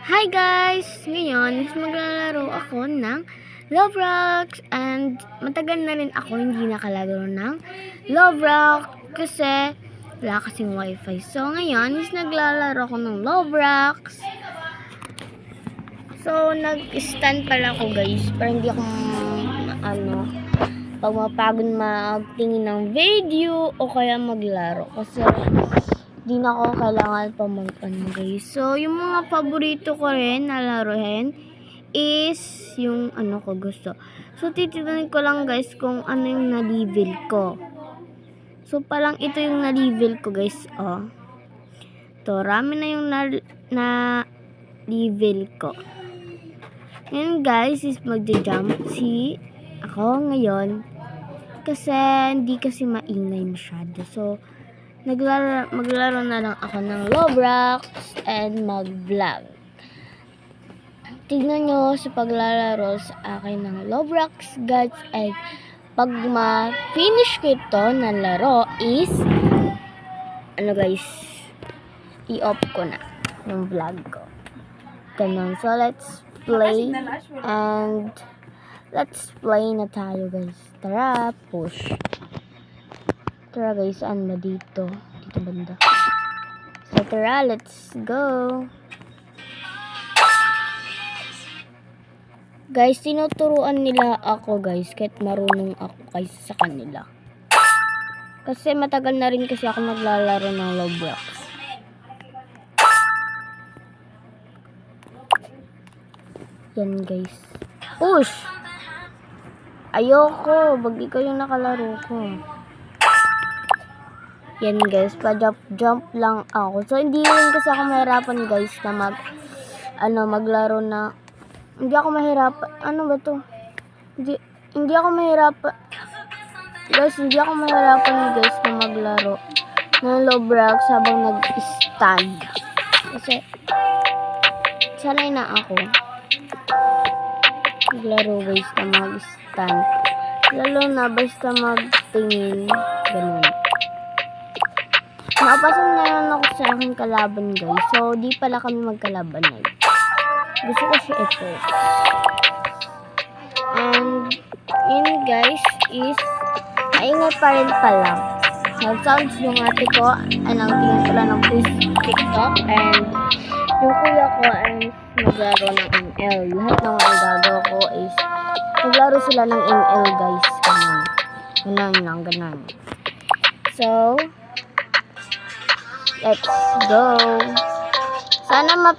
Hi guys! Ngayon, maglalaro ako ng Roblox and matagal na rin ako hindi nakalaro ng Roblox kasi wala kasing wifi. So ngayon, naglalaro ako ng Roblox. So nag-stand pala ako guys para hindi ako pag mapagod magtingin ng video o kaya maglaro kasi di na ako kailangan pa guys. So, yung mga paborito ko rin na laruin is yung ko gusto. So, titignan ko lang guys kung ano yung na-level ko. So, palang ito yung na-level ko guys. Oh. To, rami na yung na-level ko. Ngayon guys is magja-jump si ako ngayon. Kasi hindi kasi maingay masyado. So, maglaro na lang ako ng Roblox and mag-vlog. Tignan nyo sa paglalaro sa akin ng Roblox guys. And pag ma-finish ko ito na laro is guys, i-off ko na yung vlog ko. Ganun. So let's play and let's play na tayo guys. Tara, push. Tara guys, saan ba dito? Dito banda. So tara, let's go. Guys, tinuturuan nila ako guys, kahit marunong ako kaysa sa kanila. Kasi matagal na rin kasi ako naglalaro ng Roblox. Yan guys. Push! Ayoko, bagi ko yung nakalaro ko. Yan guys, pa-jump lang ako. So, hindi rin kasi ako mahirapan guys na maglaro na, hindi ako mahirapan, ano ba to? Hindi ako mahirapan, guys, hindi ako mahirapan guys na maglaro ng Roblox habang nag-stand. Kasi, sanay na ako maglaro guys na mag-stand. Lalo na basta magtingin, ganun. Napasan na lang ako sa aking kalaban guys. So, di pala kami magkalaban na. Gusto ko siya ito. And, yun guys is, maingay pa rin pala. Nag-sounds yung ate ko, tingin ko lang ng TikTok. And, yung kuya ko ay maglaro ng ML. Lahat ng mga gagawa ko is, maglaro sila ng ML guys. Ganun. So, let's go. Sana